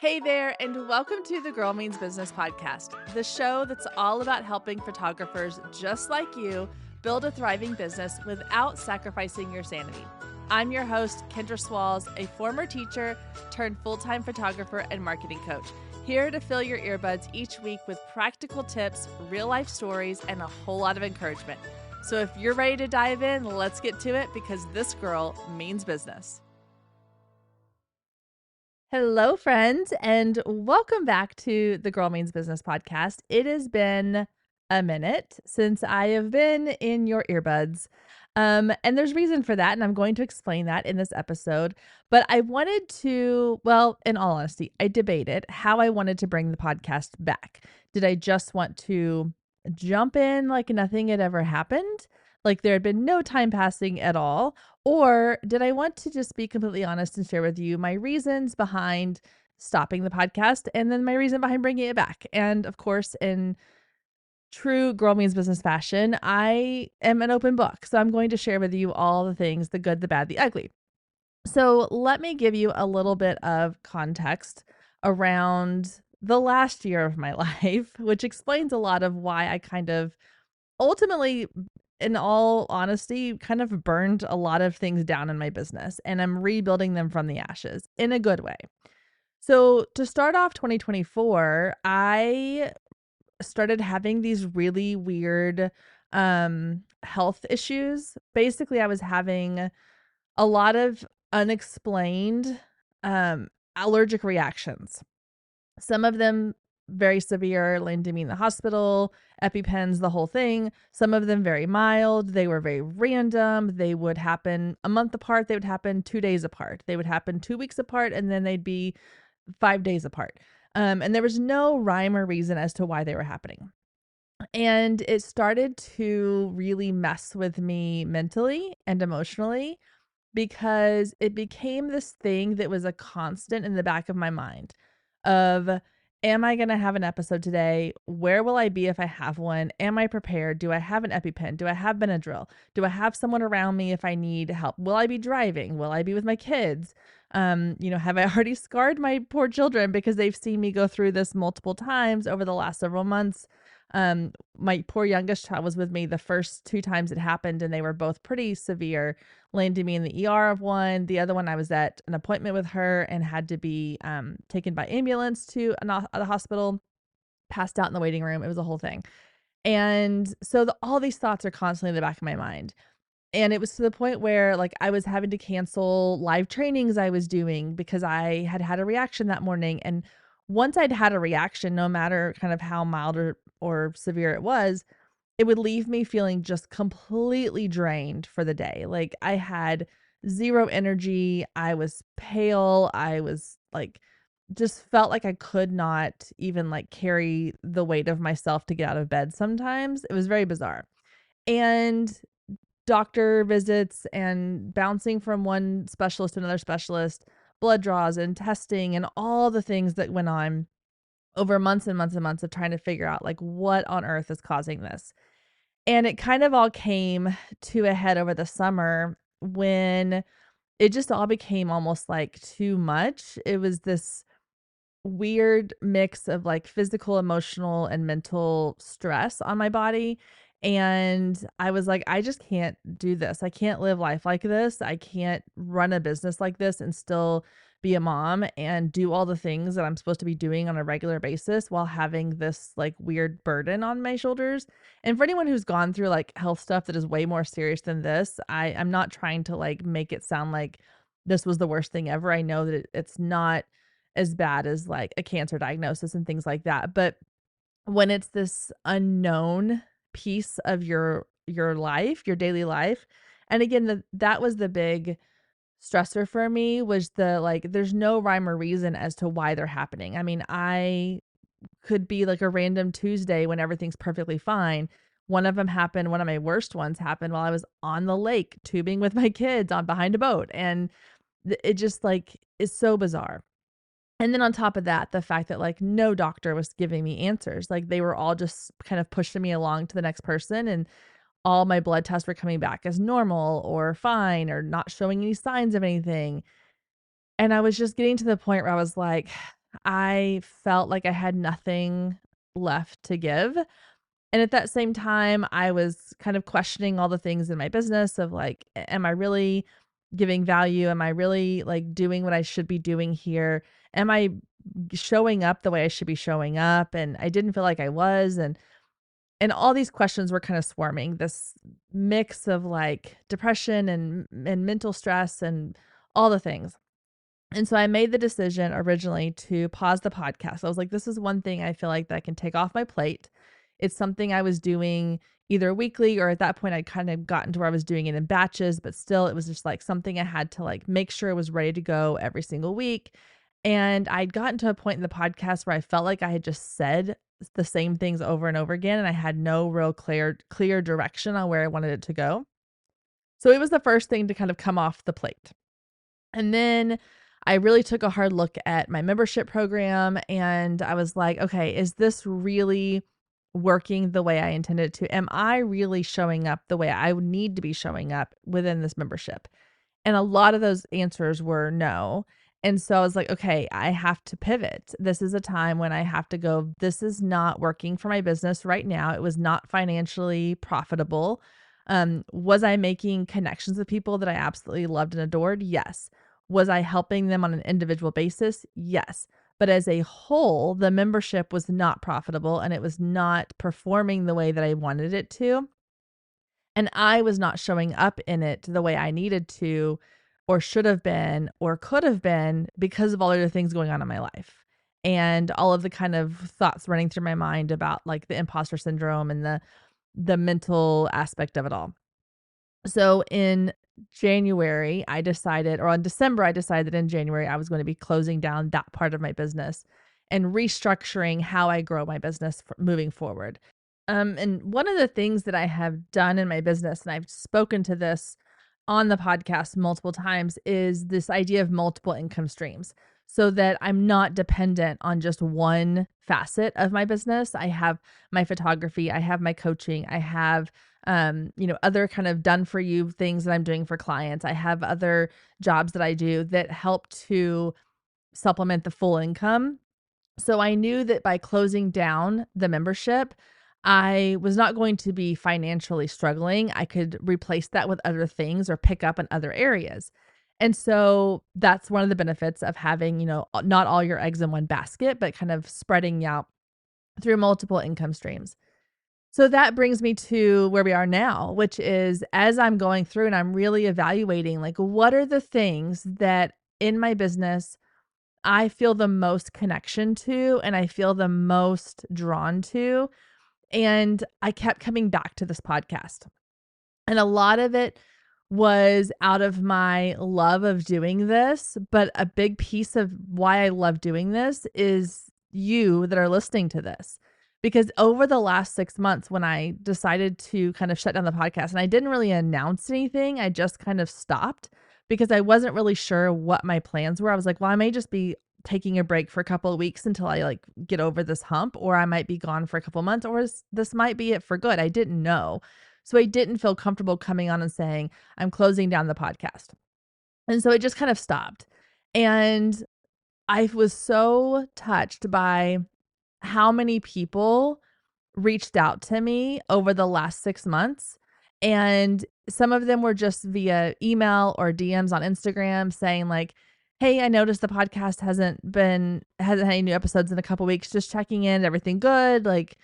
Hey there, and welcome to the Girl Means Business podcast, the show that's all about helping photographers just like you build a thriving business without sacrificing your sanity. I'm your host, Kendra Swalls, a former teacher turned full-time photographer and marketing coach, here to fill your earbuds each week with practical tips, real-life stories, and a whole lot of encouragement. So if you're ready to dive in, let's get to it because this girl means business. Hello, friends, and welcome back to the Girl Means Business podcast. It has been a minute since I have been in your earbuds, and there's reason for that, and I'm going to explain that in this episode. But I wanted to, well, in all honesty, I debated how I wanted to bring the podcast back. Did I just want to jump in like nothing had ever happened? Like there had been no time passing at all? Or did I want to just be completely honest and share with you my reasons behind stopping the podcast and then my reason behind bringing it back? And of course, in true Girl Means Business fashion, I am an open book. So I'm going to share with you all the things, the good, the bad, the ugly. So let me give you a little bit of context around the last year of my life, which explains a lot of why I kind of ultimately, in all honesty, kind of burned a lot of things down in my business, and I'm rebuilding them from the ashes in a good way. So to start off 2024, I started having these really weird health issues. Basically, I was having a lot of unexplained allergic reactions. Some of them very severe, landed me in the hospital, EpiPens, the whole thing. Some of them very mild. They were very random. They would happen a month apart. They would happen 2 days apart. They would happen 2 weeks apart, and then they'd be 5 days apart. And there was no rhyme or reason as to why they were happening. And it started to really mess with me mentally and emotionally because it became this thing that was a constant in the back of my mind of, am I going to have an episode today? Where will I be if I have one? Am I prepared? Do I have an EpiPen? Do I have Benadryl? Do I have someone around me if I need help? Will I be driving? Will I be with my kids? Have I already scarred my poor children because they've seen me go through this multiple times over the last several months? My poor youngest child was with me the first 2 times it happened, and they were both pretty severe, landed me in the ER of one. The other one, I was at an appointment with her and had to be taken by ambulance to the hospital, passed out in the waiting room. It was a whole thing. And so all these thoughts are constantly in the back of my mind. And it was to the point where like I was having to cancel live trainings I was doing because I had had a reaction that morning. And once I'd had a reaction, no matter kind of how mild or severe it would leave me feeling just completely drained for the day. Like I had zero energy. I was pale. I was like, just felt like I could not even like carry the weight of myself to get out of bed sometimes. It was very bizarre. And doctor visits and bouncing from one specialist to another specialist, blood draws and testing and all the things that went on over months and months and months of trying to figure out like what on earth is causing this. And it kind of all came to a head over the summer when it just all became almost like too much. It was this weird mix of like physical, emotional, and mental stress on my body. And I was like, I just can't do this. I can't live life like this. I can't run a business like this and still be a mom and do all the things that I'm supposed to be doing on a regular basis while having this like weird burden on my shoulders. And for anyone who's gone through like health stuff that is way more serious than this, I'm not trying to like make it sound like this was the worst thing ever. I know that it's not as bad as like a cancer diagnosis and things like that. But when it's this unknown piece of your life, your daily life, and again, that was the big stressor for me, was the like there's no rhyme or reason as to why they're happening. I mean, I could be like a random Tuesday when everything's perfectly fine. One of them happened, one of my worst ones happened while I was on the lake tubing with my kids on behind a boat, and it just like is so bizarre. And then on top of that, the fact that like no doctor was giving me answers. Like they were all just kind of pushing me along to the next person, and all my blood tests were coming back as normal or fine or not showing any signs of anything. And I was just getting to the point where I was like, I felt like I had nothing left to give. And at that same time, I was kind of questioning all the things in my business of like, am I really giving value? Am I really like doing what I should be doing here? Am I showing up the way I should be showing up? And I didn't feel like I was. And all these questions were kind of swarming, this mix of like depression and mental stress and all the things. And so I made the decision originally to pause the podcast. I was like, this is one thing I feel like that I can take off my plate. It's something I was doing either weekly, or at that point I'd kind of gotten to where I was doing it in batches, but still it was just like something I had to like make sure it was ready to go every single week. And I'd gotten to a point in the podcast where I felt like I had just said the same things over and over again, and I had no real clear direction on where I wanted it to go. So it was the first thing to kind of come off the plate. And then I really took a hard look at my membership program, and I was like, okay, is this really working the way I intended to? Am I really showing up the way I would need to be showing up within this membership? And a lot of those answers were no. And so I was like, okay, I have to pivot. This is a time when I have to go, this is not working for my business right now. It was not financially profitable. Was I making connections with people that I absolutely loved and adored? Yes. Was I helping them on an individual basis? Yes. But as a whole, the membership was not profitable and it was not performing the way that I wanted it to. And I was not showing up in it the way I needed to, or should have been, or could have been, because of all the other things going on in my life. And all of the kind of thoughts running through my mind about like the imposter syndrome and the mental aspect of it all. So in January, I decided, or on December, I decided that in January, I was going to be closing down that part of my business and restructuring how I grow my business moving forward. And one of the things that I have done in my business, and I've spoken to this on the podcast multiple times, is this idea of multiple income streams so that I'm not dependent on just one facet of my business. I have my photography, I have my coaching, I have other kind of done for you things that I'm doing for clients. I have other jobs that I do that help to supplement the full income. So I knew that by closing down the membership, I was not going to be financially struggling. I could replace that with other things or pick up in other areas. And so that's one of the benefits of having, not all your eggs in one basket, but kind of spreading out through multiple income streams. So that brings me to where we are now, which is as I'm going through and I'm really evaluating, like, what are the things that in my business I feel the most connection to and I feel the most drawn to. And I kept coming back to this podcast. And a lot of it was out of my love of doing this. But a big piece of why I love doing this is you that are listening to this. Because over the last 6 months, when I decided to kind of shut down the podcast, and I didn't really announce anything, I just kind of stopped because I wasn't really sure what my plans were. I was like, well, I may just be taking a break for a couple of weeks until I like get over this hump, or I might be gone for a couple of months, or this might be it for good. I didn't know. So I didn't feel comfortable coming on and saying, I'm closing down the podcast. And so it just kind of stopped. And I was so touched by how many people reached out to me over the last 6 months. And some of them were just via email or DMs on Instagram saying like, hey, I noticed the podcast hasn't had any new episodes in a couple weeks. Just checking in, everything good? Like,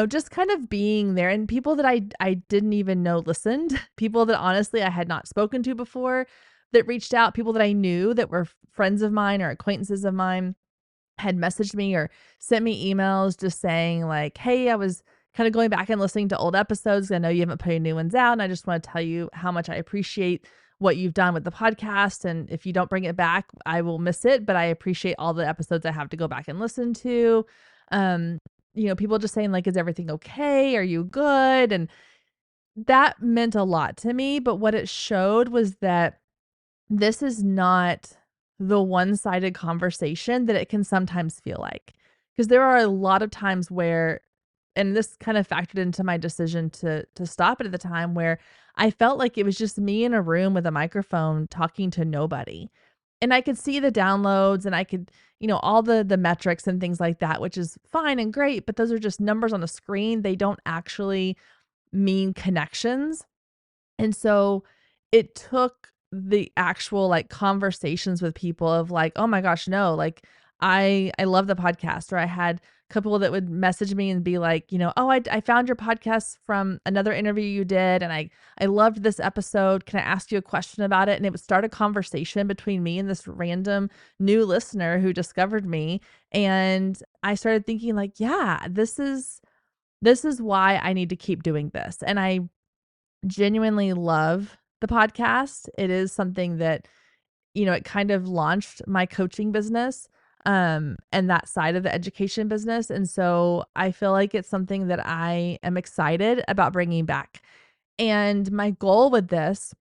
just kind of being there. And people that I didn't even know listened, people that honestly I had not spoken to before that reached out, people that I knew that were friends of mine or acquaintances of mine had messaged me or sent me emails just saying like, hey, I was kind of going back and listening to old episodes. I know you haven't put any new ones out. And I just want to tell you how much I appreciate what you've done with the podcast. And if you don't bring it back, I will miss it. But I appreciate all the episodes I have to go back and listen to. People just saying like, is everything okay? Are you good? And that meant a lot to me. But what it showed was that this is not the one-sided conversation that it can sometimes feel like. Because there are a lot of times where, and this kind of factored into my decision to stop it at the time, where I felt like it was just me in a room with a microphone talking to nobody. And I could see the downloads and I could, all the metrics and things like that, which is fine and great, but those are just numbers on a screen. They don't actually mean connections. And so it took the actual like conversations with people of like, oh my gosh, no, like I love the podcast. Or I had a couple that would message me and be like, oh, I found your podcast from another interview you did, and I loved this episode. Can I ask you a question about it? And it would start a conversation between me and this random new listener who discovered me. And I started thinking like, yeah, this is why I need to keep doing this. And I genuinely love the podcast. It is something that, it kind of launched my coaching business, and that side of the education business. And so I feel like it's something that I am excited about bringing back. And my goal with this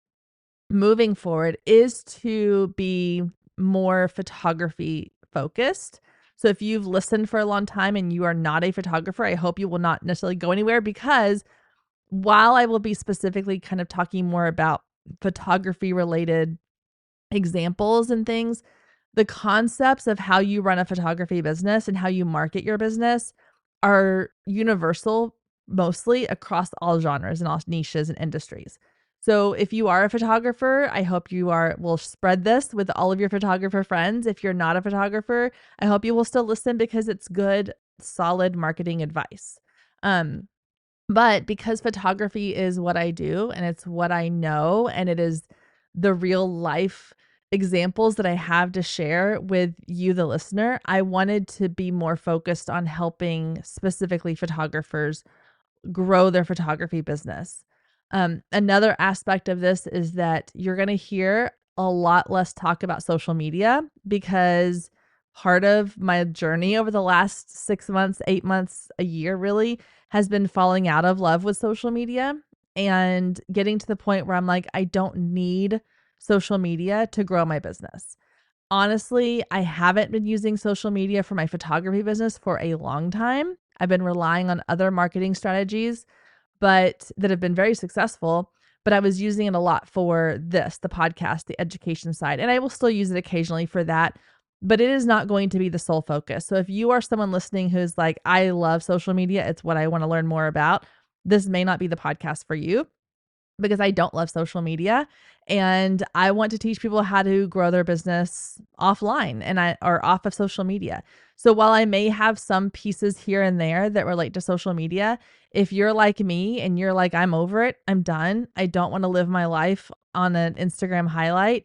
moving forward is to be more photography focused. So if you've listened for a long time and you are not a photographer, I hope you will not necessarily go anywhere, because while I will be specifically kind of talking more about photography related examples and things, the concepts of how you run a photography business and how you market your business are universal, mostly across all genres and all niches and industries. So if you are a photographer, I hope you will spread this with all of your photographer friends. If you're not a photographer, I hope you will still listen, because it's good, solid marketing advice. But because photography is what I do and it's what I know, and it is the real life examples that I have to share with you, the listener, I wanted to be more focused on helping specifically photographers grow their photography business. Another aspect of this is that you're going to hear a lot less talk about social media, because part of my journey over the last 6 months, 8 months, a year really has been falling out of love with social media and getting to the point where I'm like, I don't need social media to grow my business. Honestly, I haven't been using social media for my photography business for a long time. I've been relying on other marketing strategies, but that have been very successful. But I was using it a lot for the podcast, the education side, and I will still use it occasionally for that. But it is not going to be the sole focus. So if you are someone listening who's like, I love social media, it's what I want to learn more about, this may not be the podcast for you, because I don't love social media and I want to teach people how to grow their business offline or off of social media. So while I may have some pieces here and there that relate to social media, if you're like me and you're like, I'm over it, I'm done, I don't want to live my life on an Instagram highlight,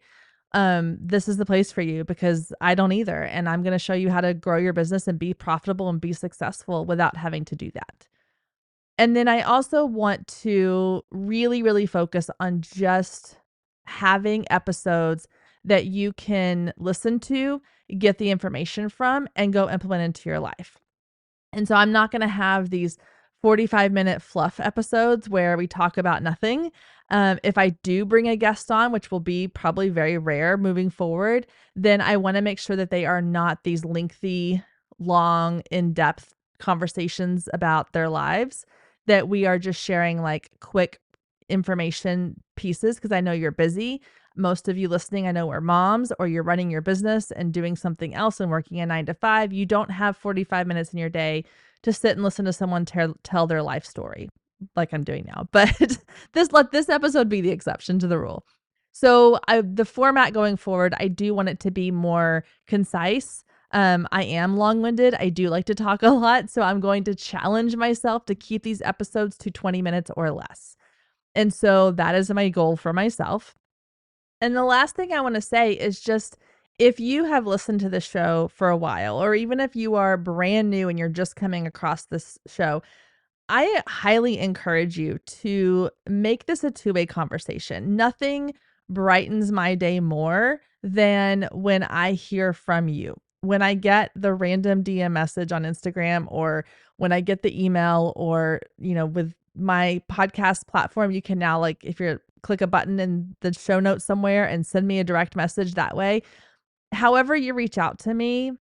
this is the place for you, because I don't either. And I'm going to show you how to grow your business and be profitable and be successful without having to do that. And then I also want to really, really focus on just having episodes that you can listen to, get the information from, and go implement into your life. And so I'm not going to have these 45-minute fluff episodes where we talk about nothing. If I do bring a guest on, which will be probably very rare moving forward, then I want to make sure that they are not these lengthy, long, in-depth conversations about their lives, that we are just sharing like quick information pieces, because I know you're busy. Most of you listening, I know, are moms, or you're running your business and doing something else and working a 9 to 5. You don't have 45 minutes in your day to sit and listen to someone tell their life story like I'm doing now. But let this episode be the exception to the rule. So the format going forward, I do want it to be more concise. I am long-winded. I do like to talk a lot. So I'm going to challenge myself to keep these episodes to 20 minutes or less. And so that is my goal for myself. And the last thing I want to say is just, if you have listened to the show for a while, or even if you are brand new and you're just coming across this show, I highly encourage you to make this a two-way conversation. Nothing brightens my day more than when I hear from you. When I get the random DM message on Instagram, or when I get the email, or, with my podcast platform, you can now, like, if you're click a button in the show notes somewhere and send me a direct message that way. However you reach out to me,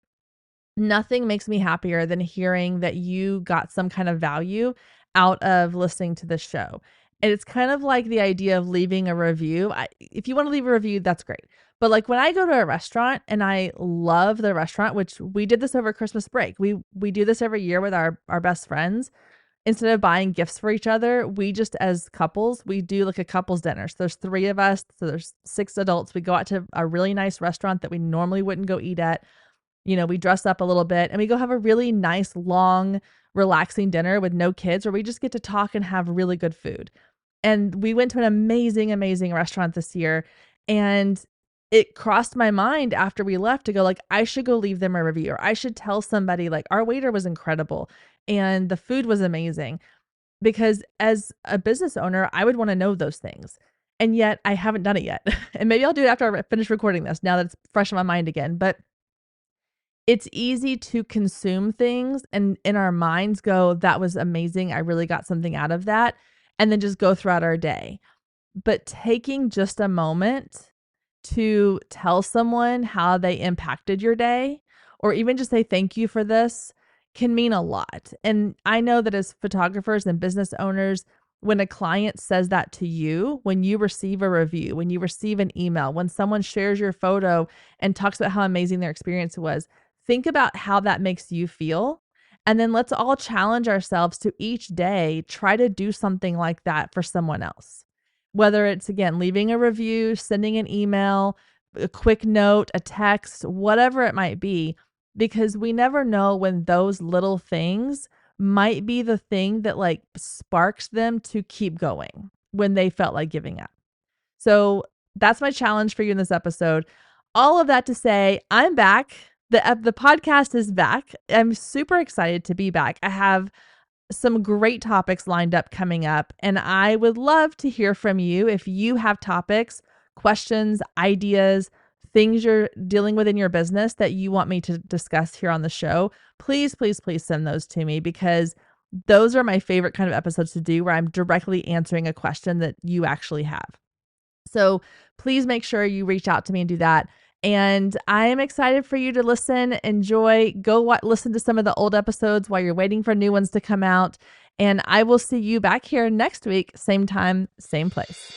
nothing makes me happier than hearing that you got some kind of value out of listening to this show. And it's kind of like the idea of leaving a review. If you want to leave a review, that's great. But like when I go to a restaurant and I love the restaurant, which we did this over Christmas break. We do this every year with our best friends. Instead of buying gifts for each other, we just as couples, we do like a couples dinner. So there's 3 of us, so there's 6 adults. We go out to a really nice restaurant that we normally wouldn't go eat at. We dress up a little bit and we go have a really nice, long, relaxing dinner with no kids where we just get to talk and have really good food. And we went to an amazing, amazing restaurant this year. And it crossed my mind after we left to go like, I should go leave them a review, or I should tell somebody like our waiter was incredible and the food was amazing. Because as a business owner, I would want to know those things. And yet I haven't done it yet. And maybe I'll do it after I finish recording this now that it's fresh in my mind again. But it's easy to consume things and in our minds go, that was amazing. I really got something out of that. And then just go throughout our day. But taking just a moment to tell someone how they impacted your day, or even just say thank you for this, can mean a lot. And I know that as photographers and business owners, when a client says that to you, when you receive a review, when you receive an email, when someone shares your photo and talks about how amazing their experience was, think about how that makes you feel. And then let's all challenge ourselves to each day try to do something like that for someone else. Whether it's, again, leaving a review, sending an email, a quick note, a text, whatever it might be, because we never know when those little things might be the thing that like sparks them to keep going when they felt like giving up. So that's my challenge for you in this episode. All of that to say, I'm back. The podcast is back. I'm super excited to be back. I have some great topics lined up coming up, and I would love to hear from you if you have topics, questions, ideas, things you're dealing with in your business that you want me to discuss here on the show. Please, please, please send those to me, because those are my favorite kind of episodes to do, where I'm directly answering a question that you actually have. So please make sure you reach out to me and do that. And I am excited for you to listen, enjoy, listen to some of the old episodes while you're waiting for new ones to come out. And I will see you back here next week, same time, same place.